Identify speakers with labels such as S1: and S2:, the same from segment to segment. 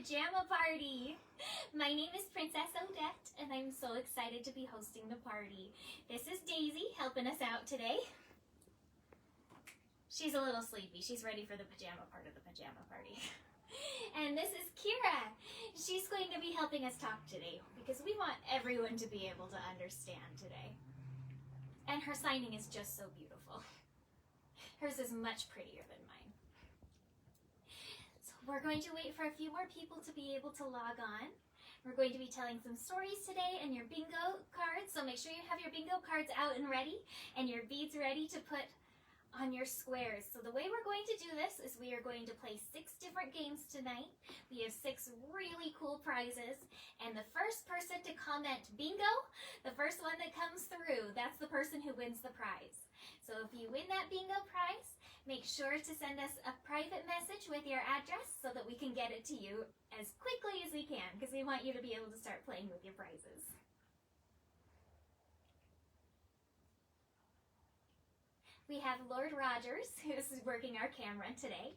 S1: pajama party. My name is Princess Odette, and I'm so excited to be hosting the party. This is Daisy helping us out today. She's a little sleepy. She's ready for the pajama part of the pajama party. And this is Kira. She's going to be helping us talk today because we want everyone to be able to understand today. And her signing is just so beautiful. Hers is much prettier than mine. So we're going to wait for a few more people to be able to log on. We're going to be telling some stories today and your bingo cards. So make sure you have your bingo cards out and ready and your beads ready to put on your squares. So the way we're going to do this is we are going to play 6 different games tonight. We have 6 really cool prizes, and the first person to comment bingo, the first one that comes through, that's the person who wins the prize. So if you win that bingo prize, make sure to send us a private message with your address so that we can get it to you as quickly as we can, because we want you to be able to start playing with your prizes. We have Lord Rogers, who's working our camera today.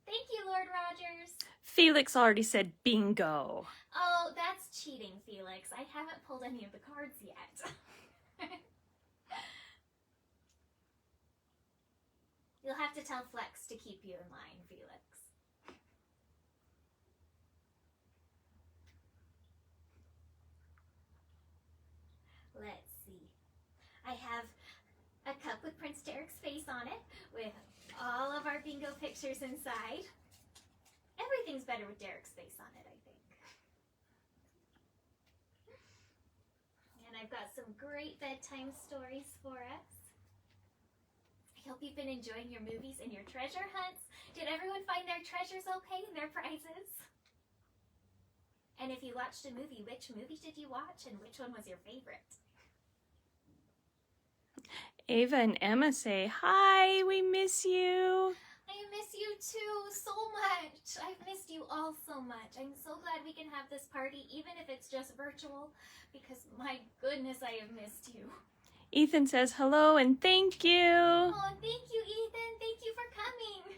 S1: Thank you, Lord Rogers.
S2: Felix already said bingo.
S1: Oh, that's cheating, Felix. I haven't pulled any of the cards yet. You'll have to tell Flex to keep you in line, Felix. Let's see. I have a cup with Prince Derek's face on it, with all of our bingo pictures inside. Everything's better with Derek's face on it, I think. And I've got some great bedtime stories for us. I hope you've been enjoying your movies and your treasure hunts. Did everyone find their treasures okay and their prizes? And if you watched a movie, which movie did you watch and which one was your favorite?
S2: Ava and Emma say, hi, we miss you.
S1: I miss you too so much. I've missed you all so much. I'm so glad we can have this party, even if it's just virtual, because my goodness, I have missed you.
S2: Ethan says hello and thank you.
S1: Oh, thank you, Ethan. Thank you for coming.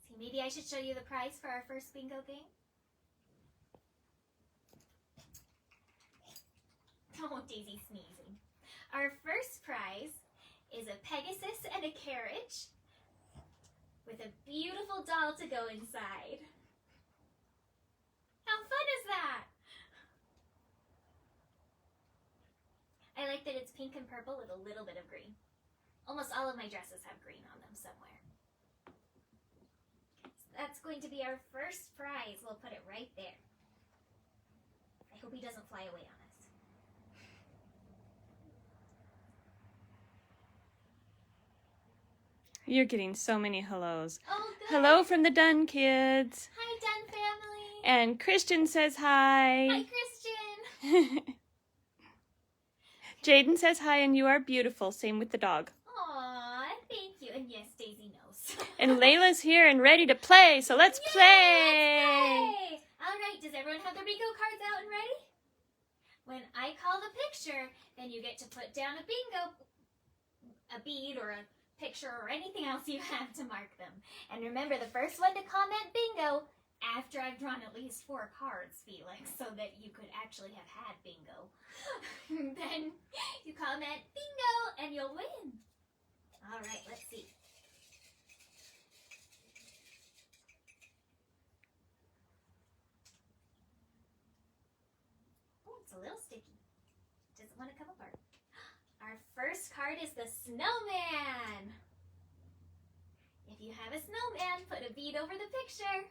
S1: See, maybe I should show you the prize for our first bingo game. Oh, Daisy's sneezing. Our first prize is a Pegasus and a carriage with a beautiful doll to go inside. How fun is that? I like that it's pink and purple with a little bit of green. Almost all of my dresses have green on them somewhere. So that's going to be our first prize. We'll put it right there. I hope he doesn't fly away on us.
S2: You're getting so many hellos.
S1: Oh, good.
S2: Hello from the Dunn kids.
S1: Hi, Dunn family.
S2: And Christian says hi.
S1: Hi, Christian.
S2: Jaden says hi and you are beautiful. Same with the dog.
S1: Aw, thank you. And yes, Daisy knows.
S2: And Layla's here and ready to play, so let's play.
S1: Let's play. All right, does everyone have their bingo cards out and ready? When I call the picture, then you get to put down a bingo, a bead or a picture or anything else you have to mark them. And remember, the first one to comment bingo after I've drawn at least 4 cards, Felix, so that you could actually have had bingo. Then you comment bingo and you'll win. All right, let's see. Oh, it's a little sticky. Doesn't want to come apart. Our first card is the Snowman. If you have a snowman, put a bead over the picture.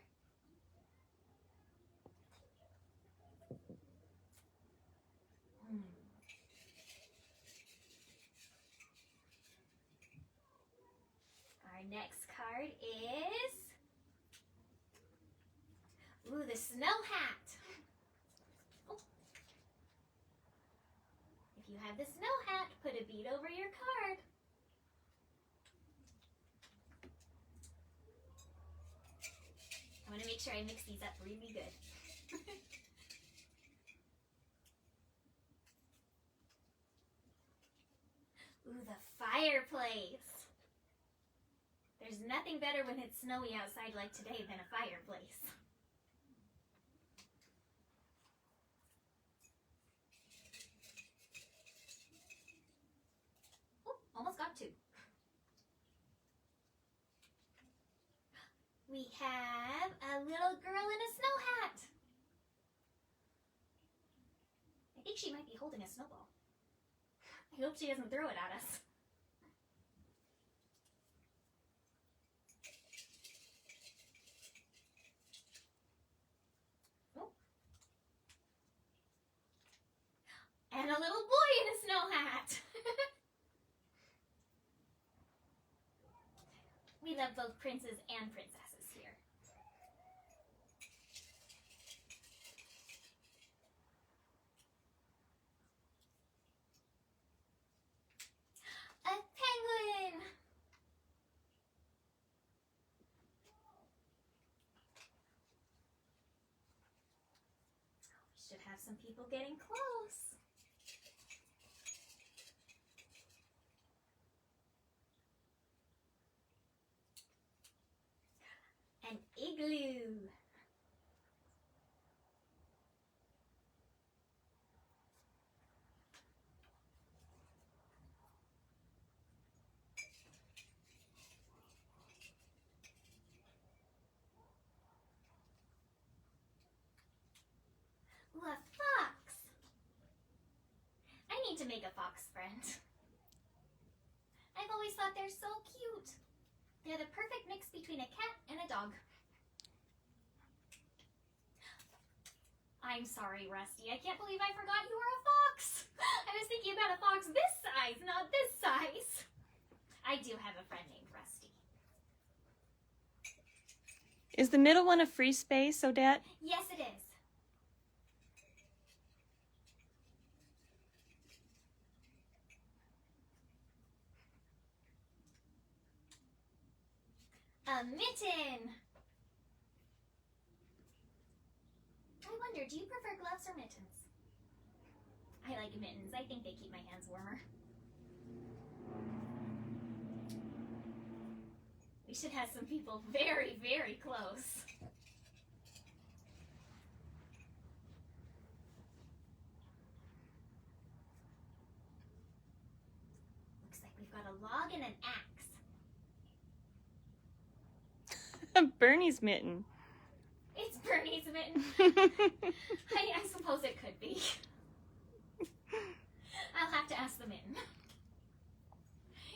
S1: Our next card is, the snow hat. Oh. If you have the snow hat, put a bead over your card. I want to make sure I mix these up really good. Ooh, the fireplace. There's nothing better when it's snowy outside like today than a fireplace. Oh, almost got two. We have a little girl in a snow hat. I think she might be holding a snowball. I hope she doesn't throw it at us. Oh. And a little boy in a snow hat. We love both princes and princesses here. A penguin! We should have some people getting close. An igloo. Ooh, a fox. I need to make a fox friend. I've always thought they're so cute. They're the perfect mix between a cat and a dog. I'm sorry, Rusty. I can't believe I forgot you were a fox. I was thinking about a fox this size, not this size. I do have a friend named Rusty.
S2: Is the middle one a free space, Odette?
S1: Yes, it is. A mitten. I wonder, do you prefer gloves or mittens? I like mittens. I think they keep my hands warmer. We should have some people very, very close. Looks like we've got a log and an axe.
S2: Bernie's mitten.
S1: It's Bernie's mitten. I suppose it could be. I'll have to ask the mitten.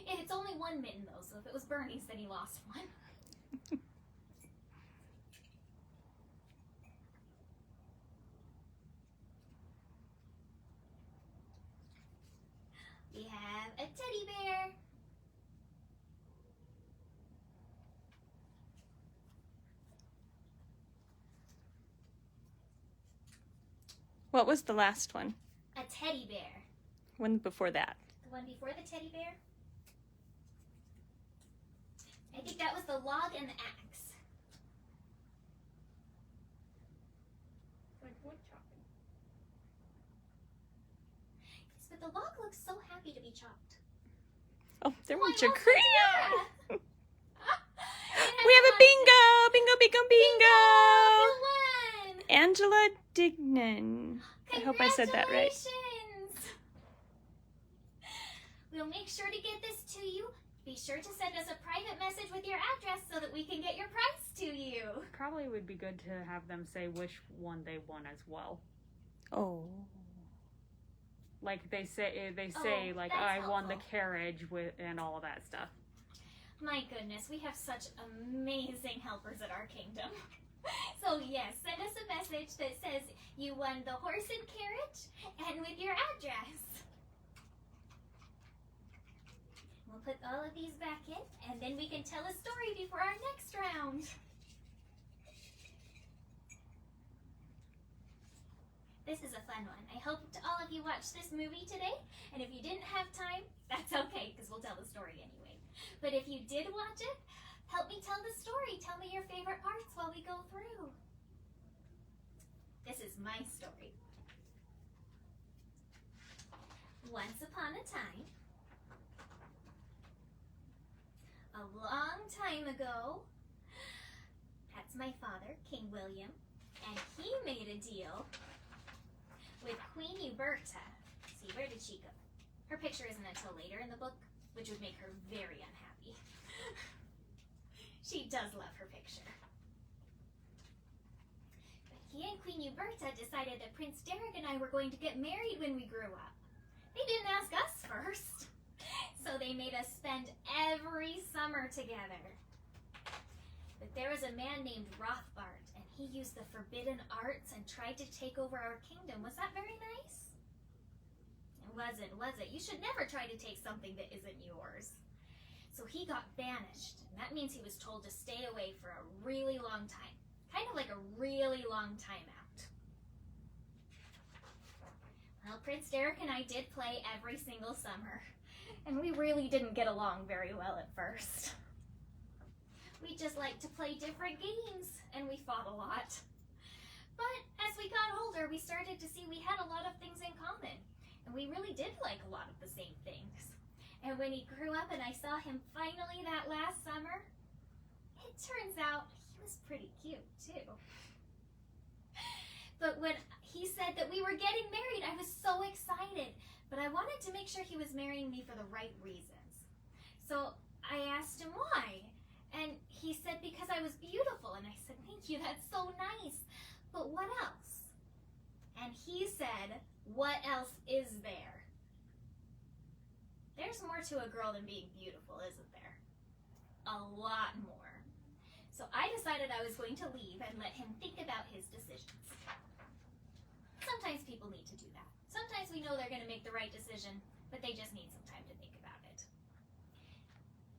S1: It's only one mitten though, so if it was Bernie's, then he lost one. We have a teddy bear.
S2: What was the last one?
S1: A teddy bear.
S2: One before that.
S1: The one before the teddy bear? I think that was the log and the axe.
S3: Like wood chopping.
S1: Yes, but the log looks so happy to be chopped.
S2: Oh, there
S1: Oh,
S2: went
S1: I
S2: your
S1: know,
S2: crayon.
S1: Sarah.
S2: We have a bingo! Bingo, bingo, bingo!
S1: You won!
S2: Angela Dignan. I hope I said that right.
S1: Congratulations! We'll make sure to get this to you. Be sure to send us a private message with your address so that we can get your prize to you.
S3: Probably would be good to have them say which one they won as well.
S2: Oh.
S3: Like they say
S1: Oh,
S3: like
S1: that's
S3: I won the
S1: helpful.
S3: carriage with and all of that stuff.
S1: My goodness, we have such amazing helpers at our kingdom. So yes, send us a message that says you won the horse and carriage and with your address. We'll put all of these back in and then we can tell a story before our next round. This is a fun one. I hope all of you watched this movie today, and if you didn't have time, that's okay, because we'll tell the story anyway. But if you did watch it, help me tell the story. Tell me your favorite parts while we go through. This is my story. Once upon a time, a long time ago, that's my father, King William, and he made a deal with Queen Uberta. See, where did she go? Her picture isn't until later in the book, which would make her very unhappy. She does love her picture. But he and Queen Uberta decided that Prince Derek and I were going to get married when we grew up. They didn't ask us first, so they made us spend every summer together. But there was a man named Rothbart, and he used the forbidden arts and tried to take over our kingdom. Was that very nice? It wasn't, was it? You should never try to take something that isn't yours. So he got banished, and that means he was told to stay away for a really long time. Kind of like a really long time out. Well, Prince Derek and I did play every single summer, and we really didn't get along very well at first. We just liked to play different games, and we fought a lot. But as we got older, we started to see we had a lot of things in common, and we really did like a lot of the same things. And when he grew up and I saw him finally that last summer, it turns out he was pretty cute too. But when he said that we were getting married, I was so excited. But I wanted to make sure he was marrying me for the right reasons. So I asked him why. And he said because I was beautiful. And I said, thank you, that's so nice. But what else? And he said, what else is there? There's more to a girl than being beautiful, isn't there? A lot more. So I decided I was going to leave and let him think about his decisions. Sometimes people need to do that. Sometimes we know they're going to make the right decision, but they just need some time to think about it.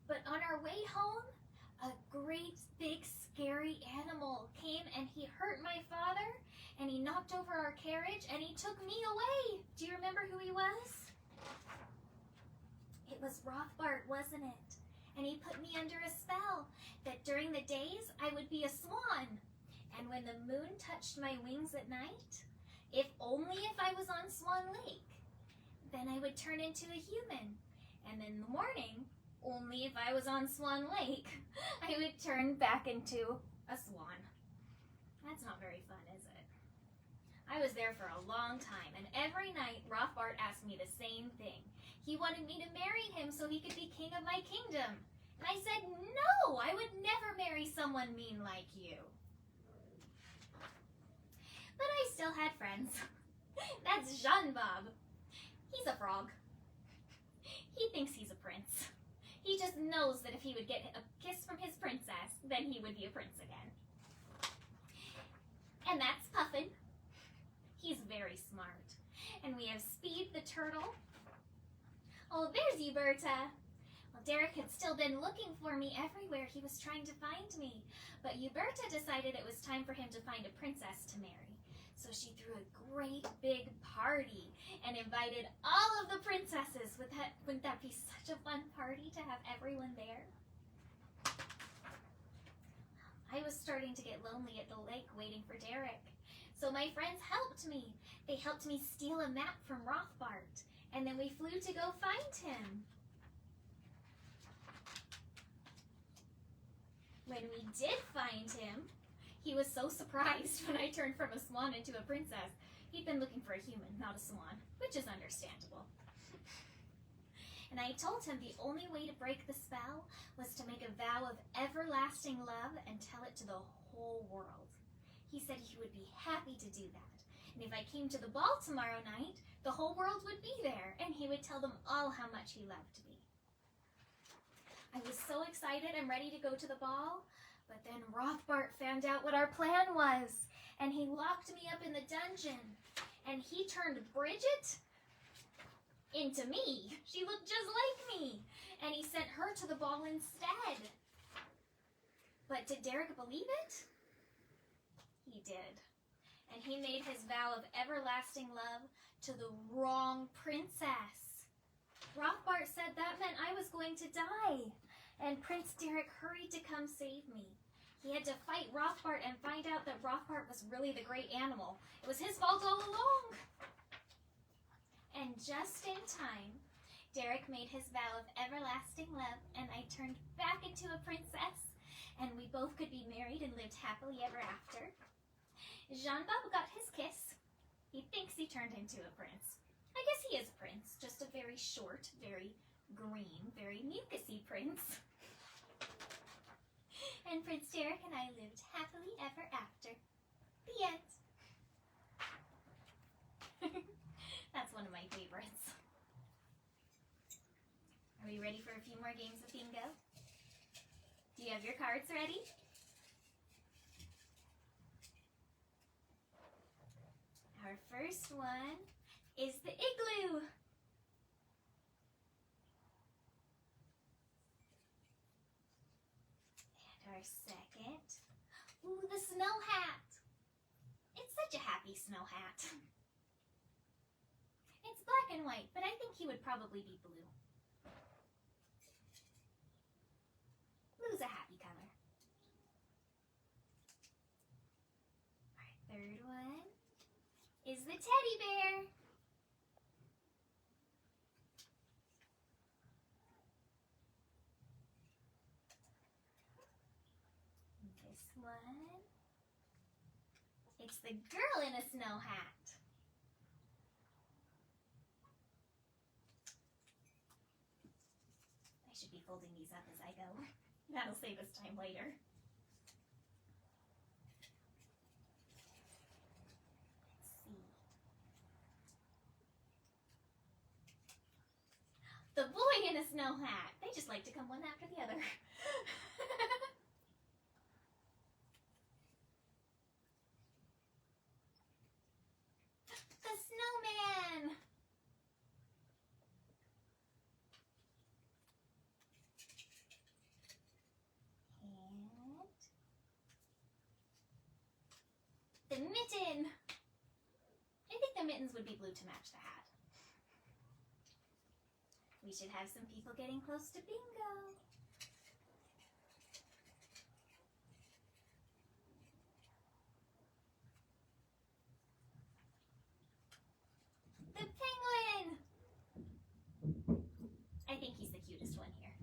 S1: But on our way home, a great, big, scary animal came and he hurt my father, and he knocked over our carriage, and he took me away. Do you remember who he was? It was Rothbart, wasn't it? And he put me under a spell that during the days I would be a swan. And when the moon touched my wings at night, only if I was on Swan Lake, then I would turn into a human. And in the morning, only if I was on Swan Lake, I would turn back into a swan. That's not very fun, is it? I was there for a long time, and every night Rothbart asked me the same thing. He wanted me to marry him so he could be king of my kingdom. And I said, no, I would never marry someone mean like you. But I still had friends. That's JeanBob. He's a frog. He thinks he's a prince. He just knows that if he would get a kiss from his princess, then he would be a prince again. And that's Puffin. He's very smart. And we have Speed the turtle. Oh, there's Uberta. Well, Derek had still been looking for me everywhere. He was trying to find me. But Uberta decided it was time for him to find a princess to marry. So she threw a great big party and invited all of the princesses. Wouldn't that be such a fun party to have everyone there? I was starting to get lonely at the lake waiting for Derek. So my friends helped me. They helped me steal a map from Rothbart. And then we flew to go find him. When we did find him, he was so surprised when I turned from a swan into a princess. He'd been looking for a human, not a swan, which is understandable. And I told him the only way to break the spell was to make a vow of everlasting love and tell it to the whole world. He said he would be happy to do that. And if I came to the ball tomorrow night, the whole world would be there, and he would tell them all how much he loved me. I was so excited and ready to go to the ball, but then Rothbart found out what our plan was, and he locked me up in the dungeon, and he turned Bridget into me. She looked just like me, and he sent her to the ball instead. But did Derek believe it? He did. And he made his vow of everlasting love to the wrong princess. Rothbart said that meant I was going to die, and Prince Derek hurried to come save me. He had to fight Rothbart and find out that Rothbart was really the great animal. It was his fault all along. And just in time, Derek made his vow of everlasting love, and I turned back into a princess, and we both could be married and lived happily ever after. JeanBob got his kiss. He thinks he turned into a prince. I guess he is a prince, just a very short, very green, very mucusy prince. And Prince Derek and I lived happily ever after. The end. That's one of my favorites. Are we ready for a few more games of bingo? Do you have your cards ready? Our first one is the igloo. And our second, ooh, the snow hat. It's such a happy snow hat. It's black and white, but I think he would probably be blue. Blue's a happy color. Our third one is the teddy bear. This one, it's the girl in a snow hat. I should be folding these up as I go. That'll save us time later. Let's see. The boy in a snow hat. They just like to come one after the other. The snowman. The mitten! I think the mittens would be blue to match the hat. We should have some people getting close to bingo. The penguin! I think he's the cutest one here.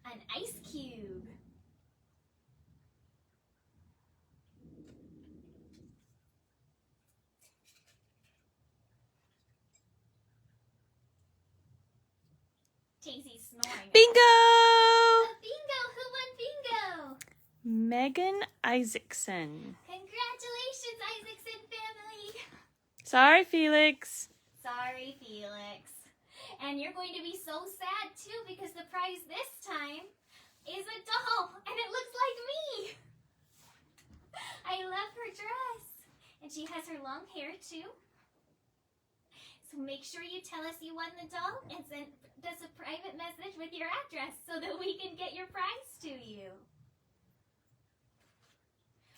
S1: An ice cube. Daisy's snoring.
S2: Bingo!
S1: Bingo! Who won bingo?
S2: Megan Isaacson.
S1: Congratulations, Isaacson family!
S2: Sorry, Felix.
S1: Sorry, Felix. And you're going to be so sad too because the prize this time is a doll and it looks like me. I love her dress. And she has her long hair too. So make sure you tell us you won the doll and send us a private message with your address so that we can get your prize to you.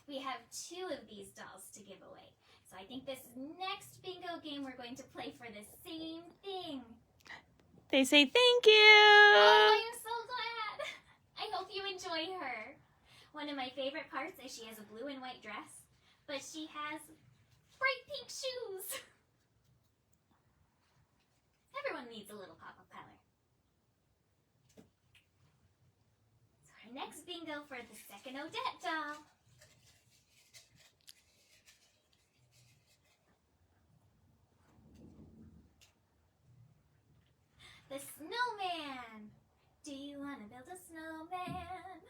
S1: We have 2 of these dolls to give away. So I think this next bingo game we're going to play for the same thing.
S2: They say thank you.
S1: Oh, I'm so glad. I hope you enjoy her. One of my favorite parts is she has a blue and white dress, but she has bright pink shoes. Everyone needs a little pop of color. So our next bingo for the second Odette doll. The snowman. Do you want to build a snowman?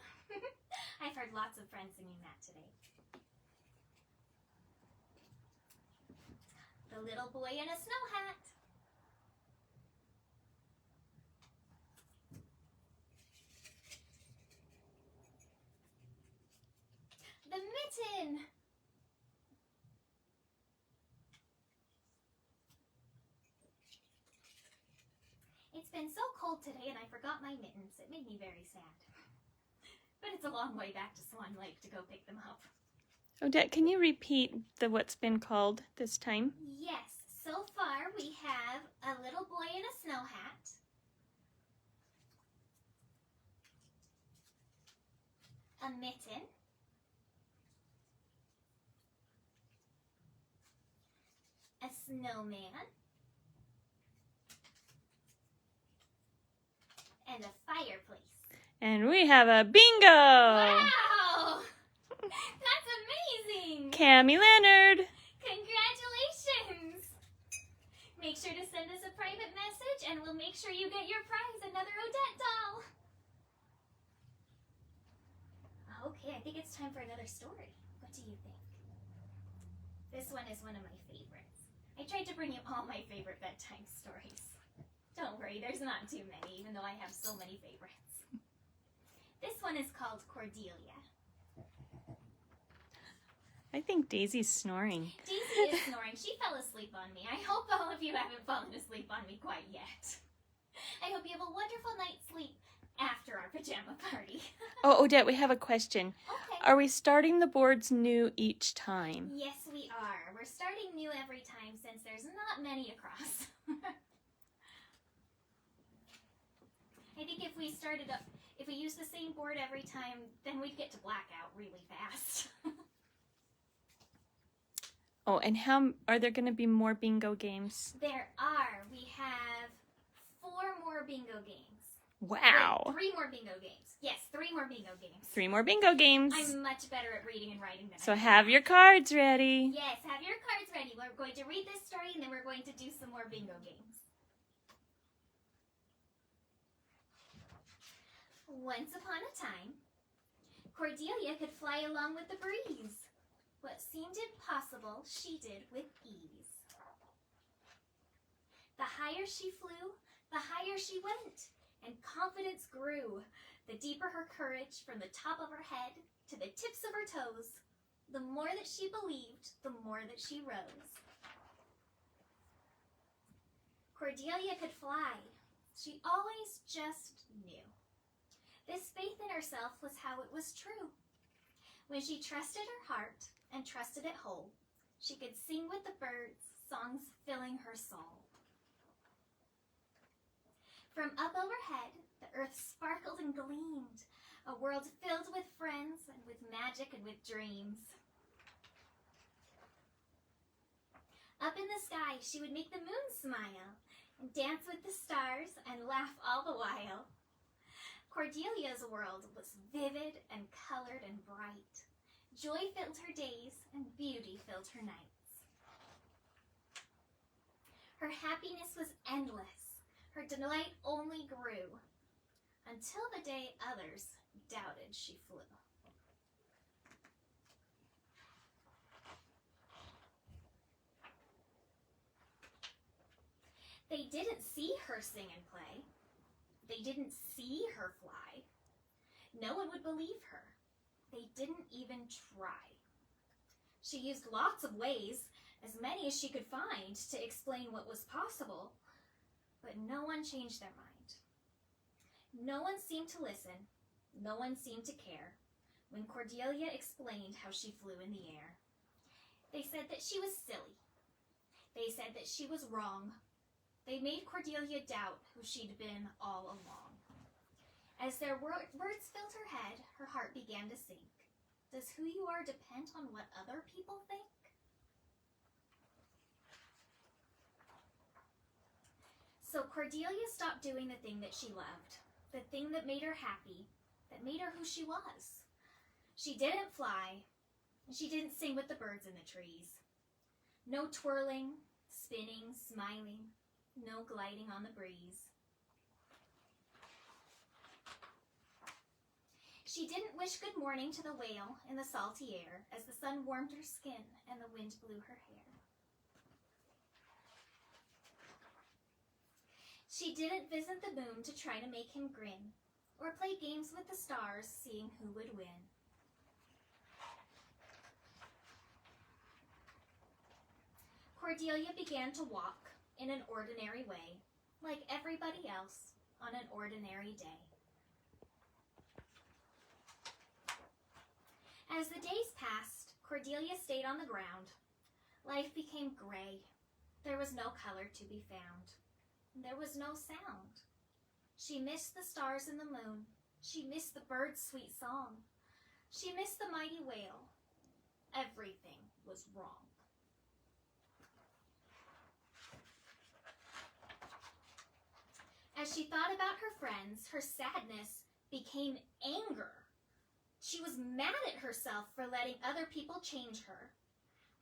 S1: I've heard lots of friends singing that today. The little boy in a snow hat. The mitten. It's been so cold today and I forgot my mittens. It made me very sad. But it's a long way back to Swan Lake to go pick them up.
S2: Odette, can you repeat what's been called this time?
S1: Yes, so far we have a little boy in a snow hat. A mitten. a snowman, and a fireplace.
S2: And we have a bingo!
S1: Wow! That's amazing!
S2: Cami Leonard!
S1: Congratulations! Make sure to send us a private message and we'll make sure you get your prize, another Odette doll. Okay, I think it's time for another story. What do you think? This one is one of my favorites. I tried to bring you all my favorite bedtime stories. Don't worry, there's not too many, even though I have so many favorites. This one is called Cordelia.
S2: I think Daisy's snoring.
S1: Daisy is snoring. She fell asleep on me. I hope all of you haven't fallen asleep on me quite yet. I hope you have a wonderful night's sleep after our pajama party.
S2: Oh, Odette, we have a question.
S1: Okay.
S2: Are we starting the boards new each time?
S1: Yes, we are. We're starting new every time since there's not many across. I think if we use the same board every time, then we'd get to blackout really fast.
S2: Oh, and are there going to be more bingo games?
S1: There are. We have 4 more bingo games.
S2: Wow.
S1: Wait, 3 more bingo games. Yes, 3 more bingo games.
S2: 3 more bingo games.
S1: I'm much better at reading and writing than
S2: So
S1: I am.
S2: have your cards ready.
S1: Yes, have your cards ready. We're going to read this story and then we're going to do some more bingo games. Once upon a time, Cordelia could fly along with the breeze. What seemed impossible, she did with ease. The higher she flew, the higher she went, and confidence grew. The deeper her courage, from the top of her head to the tips of her toes, the more that she believed, the more that she rose. Cordelia could fly. She always just knew. This faith in herself was how it was true. When she trusted her heart and trusted it whole, she could sing with the birds, songs filling her soul. From up overhead, the earth sparkled and gleamed, a world filled with friends and with magic and with dreams. Up in the sky, she would make the moon smile and dance with the stars and laugh all the while. Cordelia's world was vivid and colored and bright. Joy filled her days and beauty filled her nights. Her happiness was endless. Her delight only grew until the day others doubted she flew. They didn't see her sing and play. They didn't see her fly. No one would believe her. They didn't even try. She used lots of ways, as many as she could find, to explain what was possible, but no one changed their mind. No one seemed to listen. No one seemed to care when Cordelia explained how she flew in the air. They said that she was silly. They said that she was wrong. They made Cordelia doubt who she'd been all along. As their words filled her head, her heart began to sink. Does who you are depend on what other people think? So Cordelia stopped doing the thing that she loved, the thing that made her happy, that made her who she was. She didn't fly, and she didn't sing with the birds in the trees. No twirling, spinning, smiling, no gliding on the breeze. She didn't wish good morning to the whale in the salty air as the sun warmed her skin and the wind blew her hair. She didn't visit the moon to try to make him grin or play games with the stars seeing who would win. Cordelia began to walk in an ordinary way, like everybody else on an ordinary day. As the days passed, Cordelia stayed on the ground. Life became gray. There was no color to be found. There was no sound. She missed the stars and the moon. She missed the bird's sweet song. She missed the mighty whale. Everything was wrong. As she thought about her friends, her sadness became anger. She was mad at herself for letting other people change her.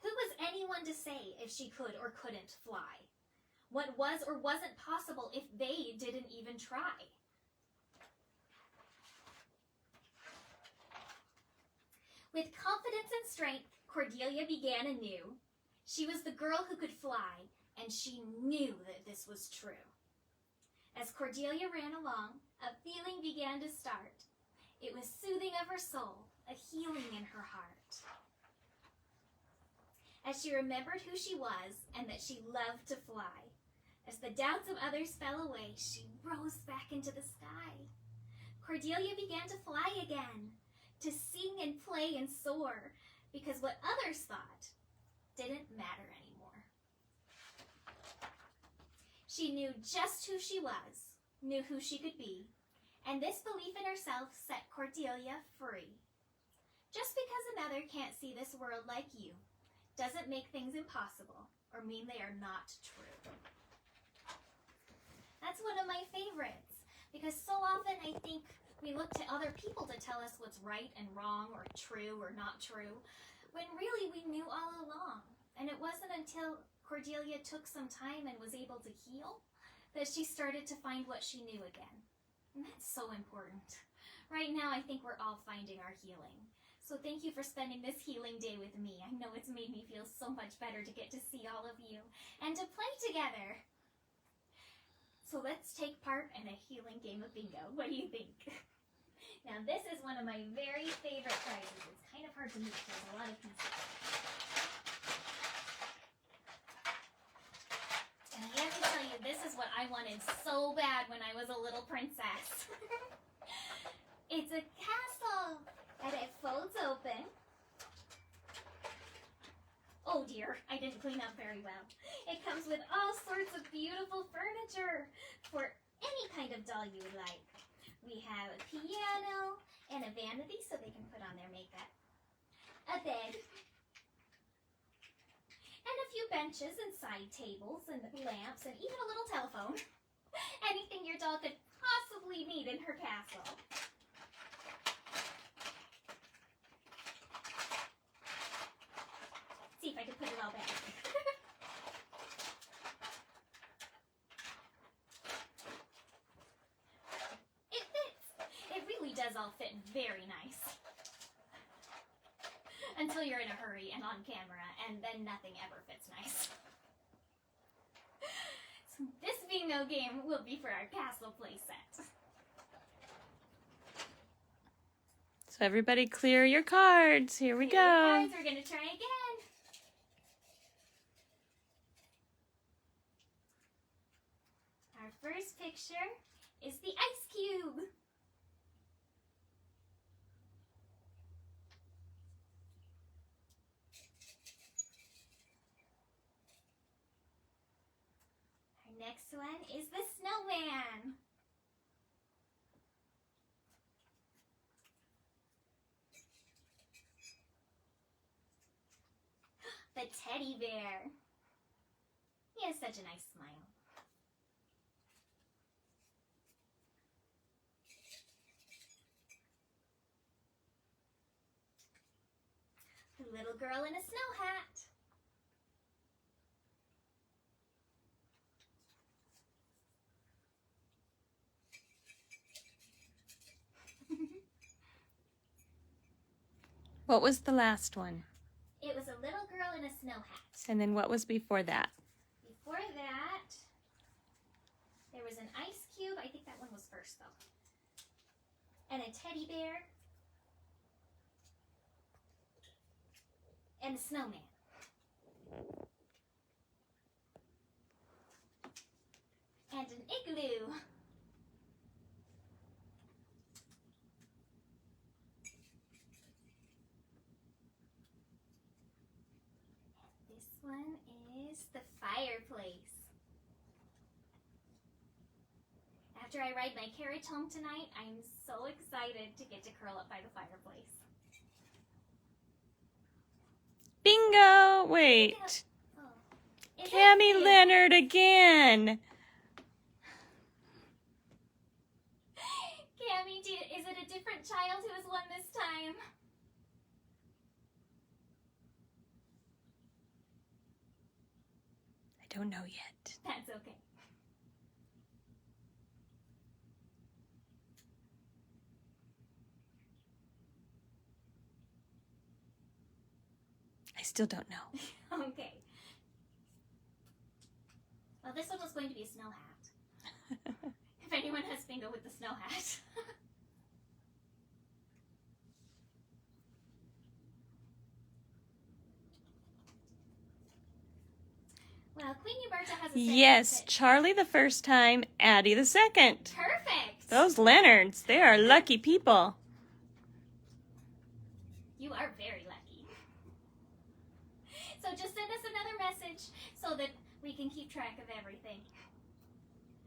S1: Who was anyone to say if she could or couldn't fly? What was or wasn't possible if they didn't even try? With confidence and strength, Cordelia began anew. She was the girl who could fly, and she knew that this was true. As Cordelia ran along, a feeling began to start. It was soothing of her soul, a healing in her heart. As she remembered who she was and that she loved to fly, as the doubts of others fell away, she rose back into the sky. Cordelia began to fly again, to sing and play and soar, because what others thought didn't matter anymore. She knew just who she was, knew who she could be, and this belief in herself set Cordelia free. Just because another can't see this world like you doesn't make things impossible or mean they are not true. That's one of my favorites, because so often I think we look to other people to tell us what's right and wrong or true or not true, when really we knew all along. And it wasn't until Cordelia took some time and was able to heal that she started to find what she knew again. And that's so important. Right now, I think we're all finding our healing. So thank you for spending this healing day with me. I know it's made me feel so much better to get to see all of you and to play together. So let's take part in a healing game of bingo. What do you think? Now this is one of my very favorite prizes. It's kind of hard to move. There's a lot of pieces. And I have to tell you, this is what I wanted so bad when I was a little princess. It's a castle, and it folds open. Oh dear, I didn't clean up very well. It comes with all sorts of beautiful furniture for any kind of doll you would like. We have a piano and a vanity so they can put on their makeup, a bed, and a few benches and side tables and lamps and even a little telephone. Anything your doll could possibly need in her castle. See if I can put it all back. It fits. It really does all fit very nice. Until you're in a hurry and on camera, and then nothing ever fits nice. So this bingo game will be for our castle play set.
S2: So everybody clear your cards. Here we
S1: Here are
S2: go.
S1: your cards. We're going to try again. Our first picture is the ice cube. Our next one is the snowman. The teddy bear. He has such a nice smile. The little girl in a snow hat.
S2: What was the last one?
S1: It was a little girl in a snow hat.
S2: And then what was before that?
S1: Before that, there was an ice cube. I think that one was first, though. And a teddy bear. And a snowman. And an igloo. This one is the fireplace. After I ride my carriage home tonight, I'm so excited to get to curl up by the fireplace.
S2: Bingo! Wait.
S1: Oh. Is it
S2: Cammy
S1: you?
S2: Leonard again.
S1: child who has won this time?
S2: I don't know yet.
S1: That's okay.
S2: I still don't know.
S1: Okay. Well, this one was going to be a snow hat. If anyone has bingo with the snow hat. Well, Queen Huberta has a second
S2: Yes,
S1: pitch.
S2: Charlie the first time, Addie the second.
S1: Perfect!
S2: Those Leonards, they are lucky people.
S1: You are very lucky. So just send us another message so that we can keep track of everything.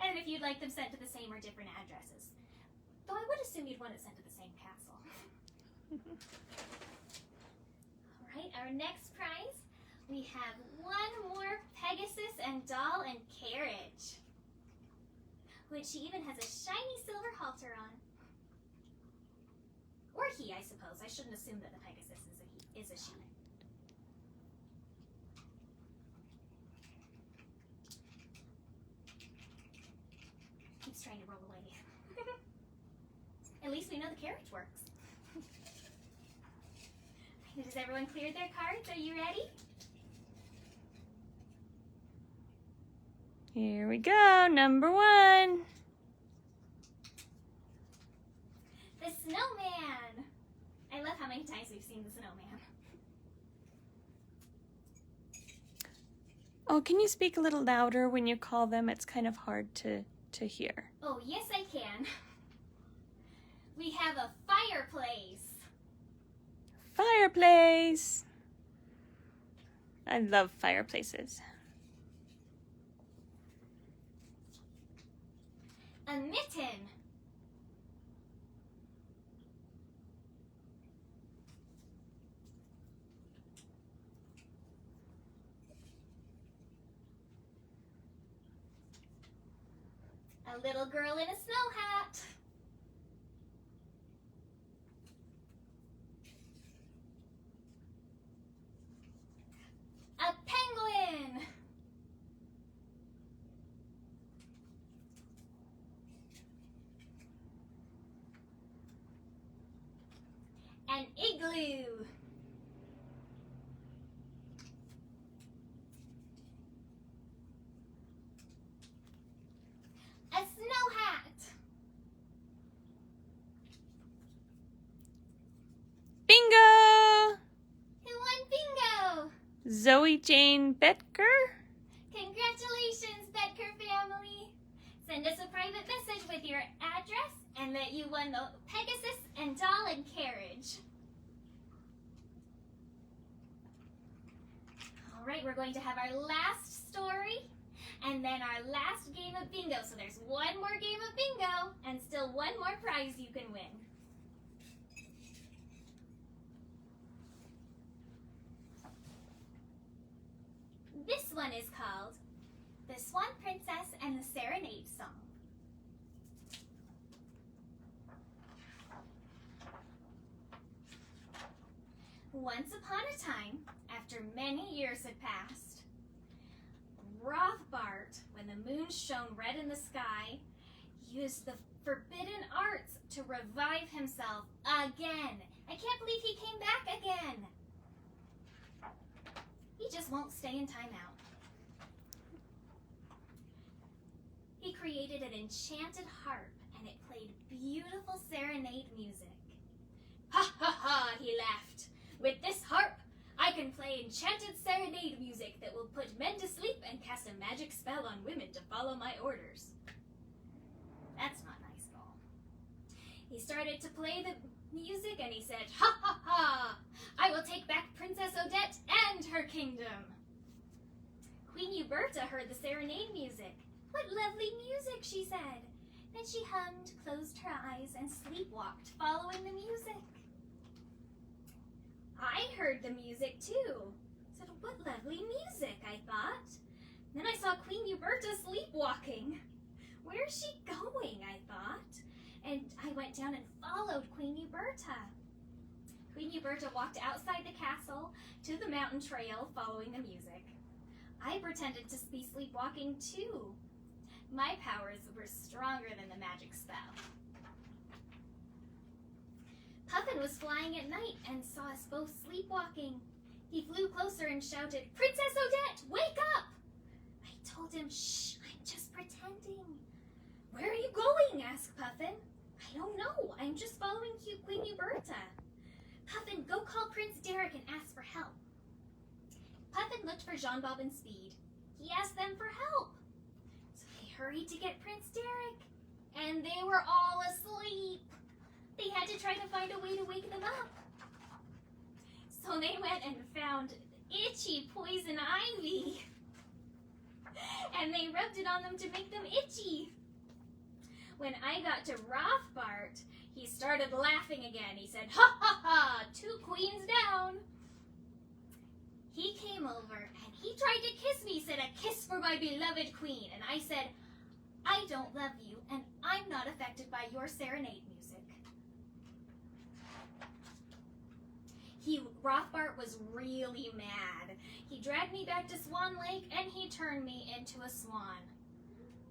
S1: And if you'd like them sent to the same or different addresses. Though I would assume you'd want it sent to the same castle. Alright, our next prize. We have one more Pegasus and doll and carriage. Which she even has a shiny silver halter on. Or he, I suppose. I shouldn't assume that the Pegasus is a she. Keeps trying to roll away. At least we know the carriage works. Has everyone cleared their cards? Are you ready?
S2: Here we go, number one.
S1: The Snowman! I love how many times we've seen the Snowman.
S2: Oh, can you speak a little louder when you call them? It's kind of hard to hear.
S1: Oh, yes I can. We have a fireplace.
S2: Fireplace. I love fireplaces.
S1: A mitten. A little girl in a snow hat. A penguin. An igloo. A snow hat.
S2: Bingo!
S1: Who won bingo?
S2: Zoe Jane Betker?
S1: Congratulations, Betker family. Send us a private message with your address and that you won the Pegasus and doll and carriage. All right, we're going to have our last story and then our last game of bingo. So there's one more game of bingo and still one more prize you can win. This one is called The Swan Princess and the Serenade Song. Once upon a time, after many years had passed, Rothbart, when the moon shone red in the sky, used the forbidden arts to revive himself again. I can't believe he came back again. He just won't stay in timeout. He created an enchanted harp, and it played beautiful serenade music. Ha ha ha, he laughed. With this harp, I can play enchanted serenade music that will put men to sleep and cast a magic spell on women to follow my orders. That's not nice at all. He started to play the music and he said, ha ha ha, I will take back Princess Odette and her kingdom. Queen Huberta heard the serenade music. What lovely music, she said. Then she hummed, closed her eyes, and sleepwalked, following the music. I heard the music too. Said, what lovely music, I thought. Then I saw Queen Huberta sleepwalking. Where is she going, I thought. and I went down and followed Queen Uberta. Queen Uberta walked outside the castle to the mountain trail following the music. I pretended to be sleepwalking too. My powers were stronger than the magic spell. Puffin was flying at night and saw us both sleepwalking. He flew closer and shouted, "Princess Odette, wake up!" I told him, "Shh, I'm just pretending." "Where are you going?" asked Puffin. "I don't know. I'm just following Queen Uberta." "Puffin, go call Prince Derek and ask for help." Puffin looked for JeanBob and Speed. He asked them for help. So they hurried to get Prince Derek, and they were all asleep. They had to try to find a way to wake them up. So they went and found itchy poison ivy, and they rubbed it on them to make them itchy. When I got to Rothbart, he started laughing again. He said, "Ha ha ha, 2 queens down." He came over and he tried to kiss me, said, "A kiss for my beloved queen." And I said, "I don't love you, and I'm not affected by your serenade music." Rothbart was really mad. He dragged me back to Swan Lake and he turned me into a swan.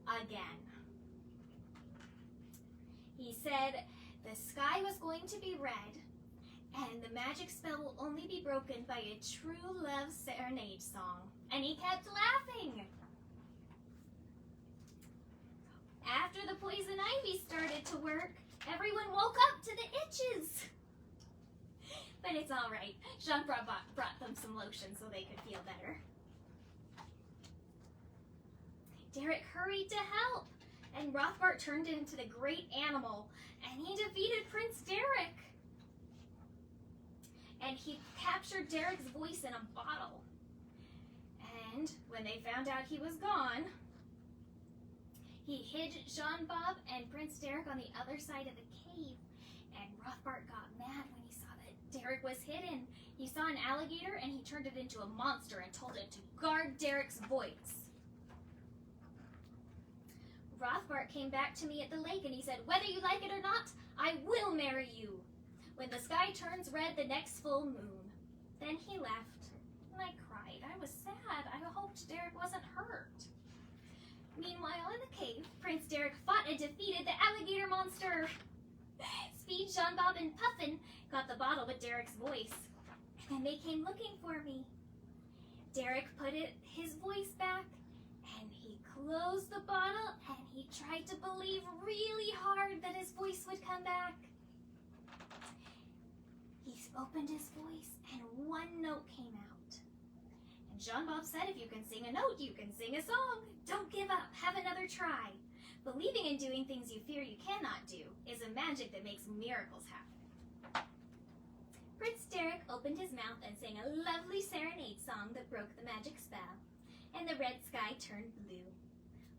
S1: Again. He said the sky was going to be red and the magic spell will only be broken by a true love serenade song. And he kept laughing. After the poison ivy started to work, everyone woke up to the itches. But it's all right. JeanBob brought them some lotion so they could feel better. Derek hurried to help, and Rothbart turned into the great animal, and he defeated Prince Derek. And he captured Derek's voice in a bottle. And when they found out he was gone, he hid JeanBob and Prince Derek on the other side of the cave, and Rothbart got mad when he saw that Derek was hidden. He saw an alligator and he turned it into a monster and told it to guard Derek's voice. Rothbart came back to me at the lake and he said, "Whether you like it or not, I will marry you when the sky turns red the next full moon." Then he left and I cried. I was sad. I hoped Derek wasn't hurt. Meanwhile, in the cave, Prince Derek fought and defeated the alligator monster. Speed, JeanBob, and Puffin got the bottle with Derek's voice, and they came looking for me. Derek put his voice back, and he closed the bottle, and he tried to believe really hard that his voice would come back. He opened his voice, and one note came out. And JeanBob said, "If you can sing a note, you can sing a song. Don't give up. Have another try. Believing in doing things you fear you cannot do is a magic that makes miracles happen." Prince Derek opened his mouth and sang a lovely serenade song that broke the magic spell, and the red sky turned blue.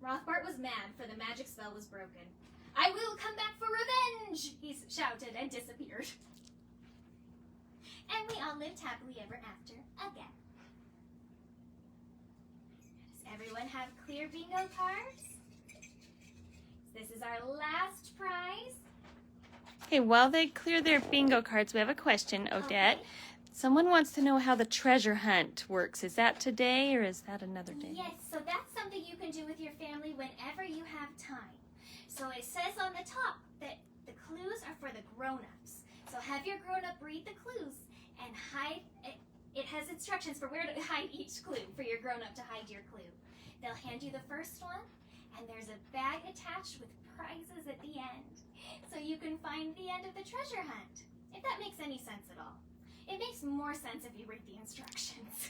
S1: Rothbart was mad, for the magic spell was broken. "I will come back for revenge!" he shouted and disappeared. And we all lived happily ever after again. Does everyone have clear bingo cards? This is our last prize.
S2: Okay, while they clear their bingo cards, we have a question, Odette.
S1: Okay.
S2: Someone wants to know how the treasure hunt works. Is that today or is that another day?
S1: Yes, so that's something you can do with your family whenever you have time. So it says on the top that the clues are for the grown-ups. So have your grown-up read the clues and hide. It has instructions for where to hide each clue for your grown-up to hide your clue. They'll hand you the first one, and there's a bag attached with prizes at the end. So you can find the end of the treasure hunt, if that makes any sense at all. It makes more sense if you read the instructions.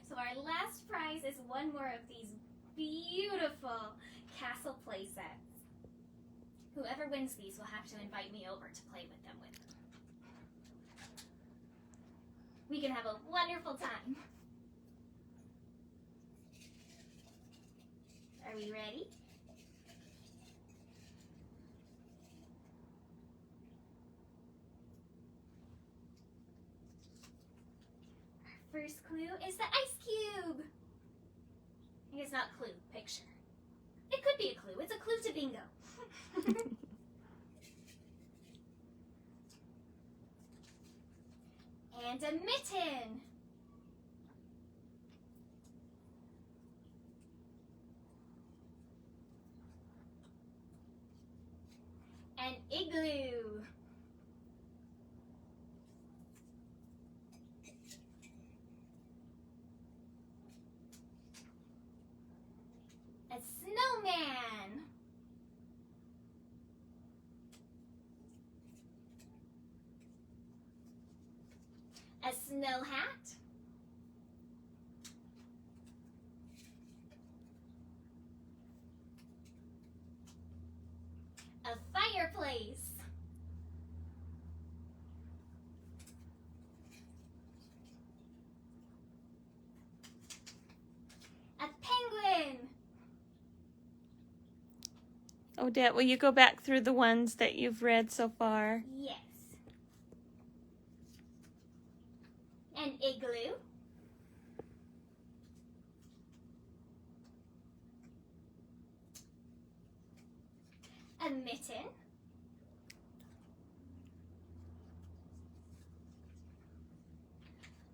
S1: So our last prize is one more of these beautiful castle play sets. Whoever wins these will have to invite me over to play with them. We can have a wonderful time. Are we ready? Our first clue is the ice cube. It's not clue, picture. It could be a clue. It's a clue to bingo. And a mitten. An igloo. A snowman. A snow hat. A fireplace. A penguin.
S2: Odette, will you go back through the ones that you've read so far?
S1: Yes. An igloo. A mitten.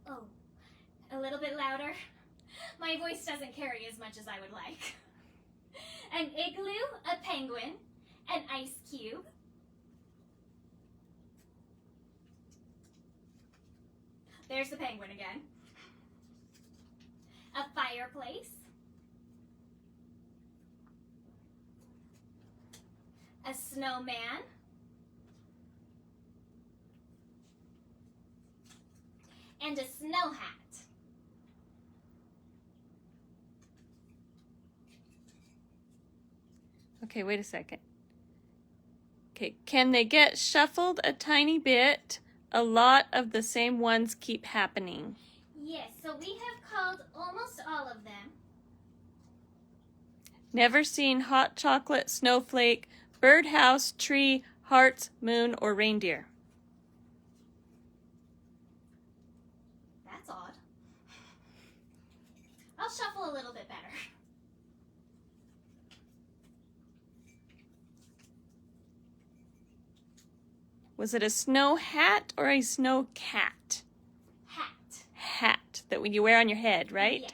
S1: Oh, a little bit louder. My voice doesn't carry as much as I would like. An igloo, a penguin, an ice cube, there's the penguin again, a fireplace, a snowman, and a snow hat.
S2: Okay, wait a second. Okay, can they get shuffled a tiny bit? A lot of the same ones keep happening.
S1: Yes, so we have called almost all of them.
S2: Never seen hot chocolate, snowflake, birdhouse, tree, hearts, moon, or reindeer.
S1: That's odd. I'll shuffle a little bit better.
S2: Was it a snow hat or a snow cat?
S1: Hat.
S2: Hat that you wear on your head, right?
S1: Yes.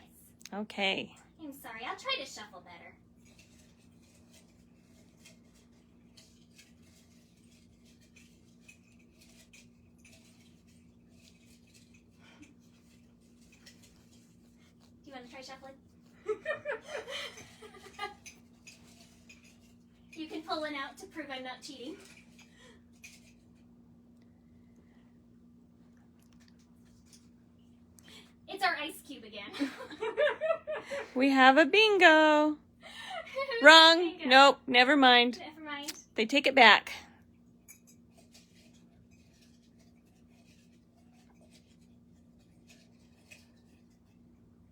S2: Okay.
S1: I'm sorry, I'll try to shuffle better. Do you want to try shuffling? You can pull one out to prove I'm not cheating. It's our ice cube again.
S2: We have a bingo. Wrong.
S1: Bingo.
S2: Nope, never mind.
S1: Never mind.
S2: They take it back.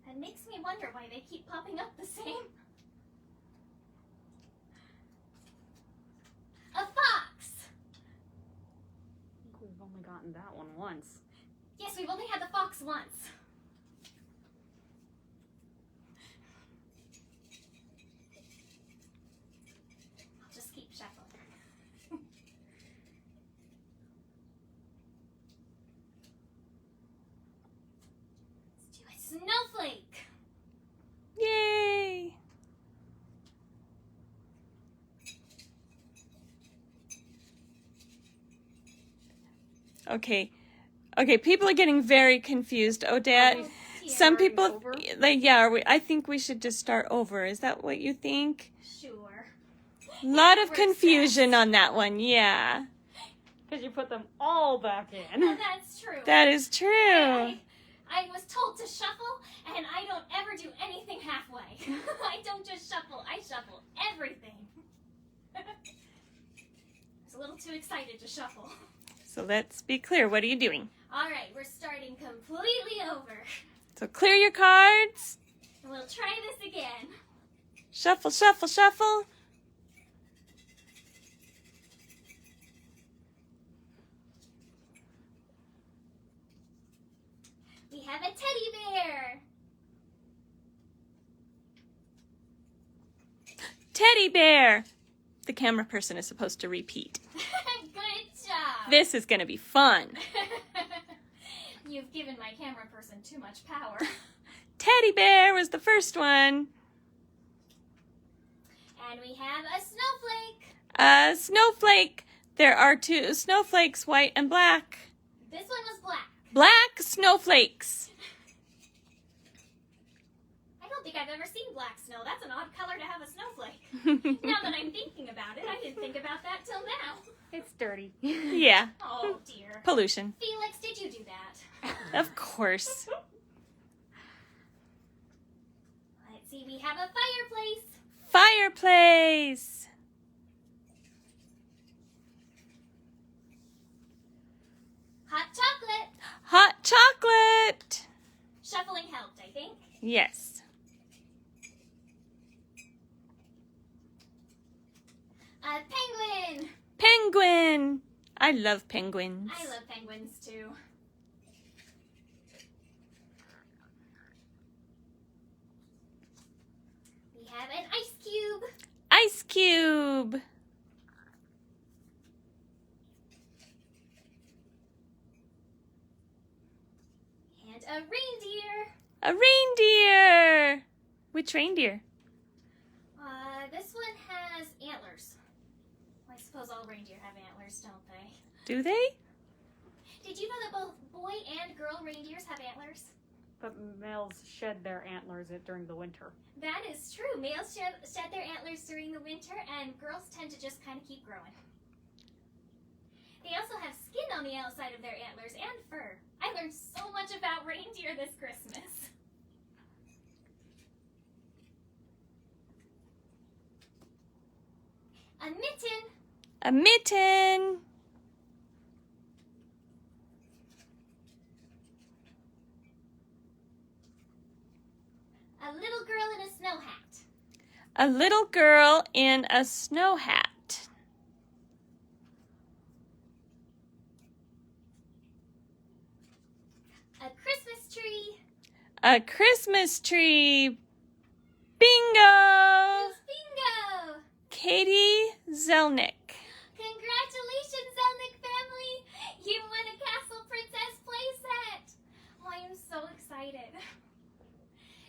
S1: It makes me wonder why they keep popping up the same. A fox.
S3: I think we've only gotten that one once.
S1: Yes, we've only had the fox once. I'll just keep shuffling. Let's do a snowflake.
S2: Yay! Okay. Okay, people are getting very confused. Odette,
S1: Oh, dear.
S2: some people,
S3: Over?
S2: I think we should just start over. Is that what you think?
S1: Sure.
S2: A lot of
S1: We're
S2: confusion
S1: obsessed.
S2: on that one, yeah.
S3: Because you put them all back in.
S1: Oh, that's true.
S2: That is true.
S1: I was told to shuffle, and I don't ever do anything halfway. I don't just shuffle, I shuffle everything. I was a little too excited to shuffle.
S2: So let's be clear. What are you doing?
S1: All right, we're starting completely over.
S2: So clear your cards.
S1: And we'll try this again.
S2: Shuffle, shuffle, shuffle.
S1: We have a teddy bear.
S2: Teddy bear. The camera person is supposed to repeat.
S1: Good job.
S2: This is going to be fun.
S1: You've given my camera person too much power.
S2: Teddy bear was the first one.
S1: And we have a snowflake.
S2: A snowflake. There are 2 snowflakes, white and black.
S1: This one was black.
S2: Black snowflakes.
S1: I don't think I've ever seen black snow. That's an odd color to have a snowflake. Now that I'm thinking about it, I didn't think about that till now.
S3: It's dirty.
S2: Yeah.
S1: Oh, dear.
S2: Pollution.
S1: Felix, did you do that?
S2: Of course.
S1: Let's see, we have a fireplace.
S2: Fireplace.
S1: Hot chocolate.
S2: Hot chocolate.
S1: Shuffling helped, I think.
S2: Yes.
S1: A penguin.
S2: Penguin. I love penguins.
S1: I love penguins too. We have an ice cube.
S2: Ice cube.
S1: And a reindeer.
S2: A reindeer. Which reindeer?
S1: This one has antlers. I suppose all reindeer have antlers, don't they?
S2: Do they?
S1: Did you know that both boy and girl reindeers have antlers?
S3: But males shed their antlers during the winter.
S1: That is true. Males shed their antlers during the winter, and girls tend to just kind of keep growing. They also have skin on the outside of their antlers and fur. I learned so much about reindeer this Christmas. A mitten.
S2: A mitten.
S1: A little girl in a snow hat.
S2: A little girl in a snow hat.
S1: A Christmas tree.
S2: A Christmas tree. Bingo!
S1: It's bingo!
S2: Katie Zelnick.
S1: Congratulations, Zelnick family! You won a Castle Princess playset! Oh, I am so excited.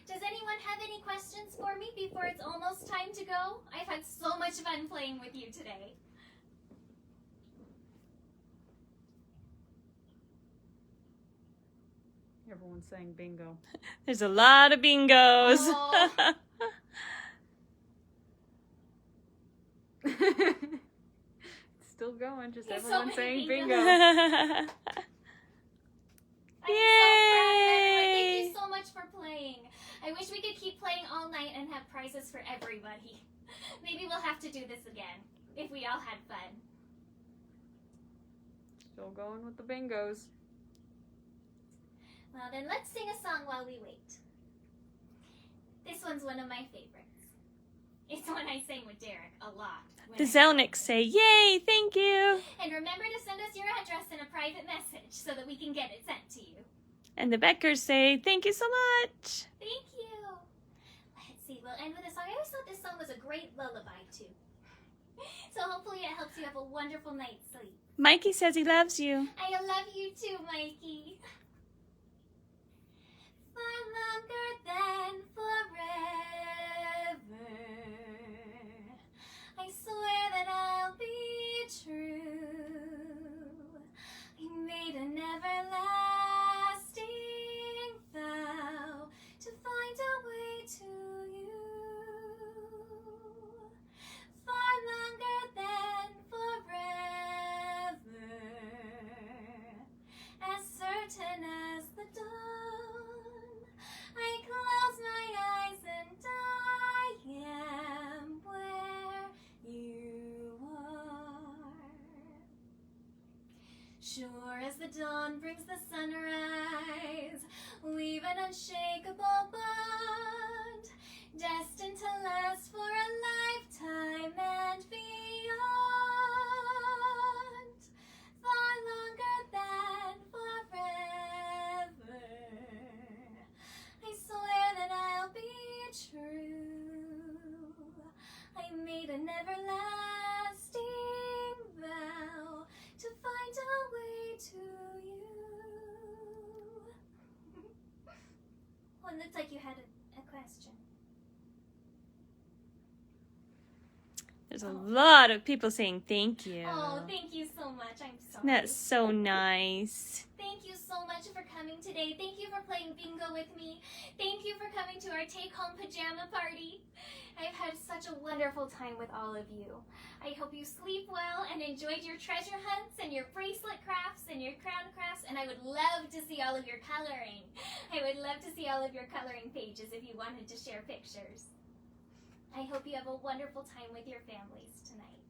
S1: Does anyone have any questions for me before it's almost time to go? I've had so much fun playing with you today.
S3: Everyone's saying bingo.
S2: There's a lot of bingos.
S1: Oh.
S3: It's still going, just
S1: There's so
S3: everyone
S1: many
S3: saying
S1: bingos.
S3: bingo.
S1: I'm so proud of everyone. Thank
S2: Yay!
S1: you so much for playing. I wish we could keep playing all night and have prizes for everybody. Maybe we'll have to do this again, if we all had fun.
S3: Still going with the bingos.
S1: Well, then let's sing a song while we wait. This one's one of my favorites. It's one I sang with Derek a lot.
S2: The Zelnicks say, yay, thank you.
S1: And remember to send us your address in a private message so that we can get it sent to you.
S2: And the Beckers say, thank you so much.
S1: Thank you. Let's see, we'll end with a song. I always thought this song was a great lullaby, too. So hopefully it helps you have a wonderful night's sleep.
S2: Mikey says he loves you.
S1: I love you too, Mikey. For longer than forever, I swear that I'll be true. We made an everlasting vow to find a way to you. For longer than forever, as certain as the dawn, I close my eyes and I am where you are. Sure as the dawn brings the sunrise, we've an unshakable bond, destined to last for a lifetime and beyond. Far longer than forever, I swear that I'll be true. I One looks like you had a question.
S2: There's a lot of people saying thank you.
S1: Oh, thank you so much. I'm sorry.
S2: That's so nice.
S1: Thank you so much for coming today. Thank you for playing bingo with me. Thank you for coming to our take-home pajama party. I've had such a wonderful time with all of you. I hope you sleep well and enjoyed your treasure hunts and your bracelet crafts and your crown crafts, and I would love to see all of your coloring. I would love to see all of your coloring pages if you wanted to share pictures. I hope you have a wonderful time with your families tonight.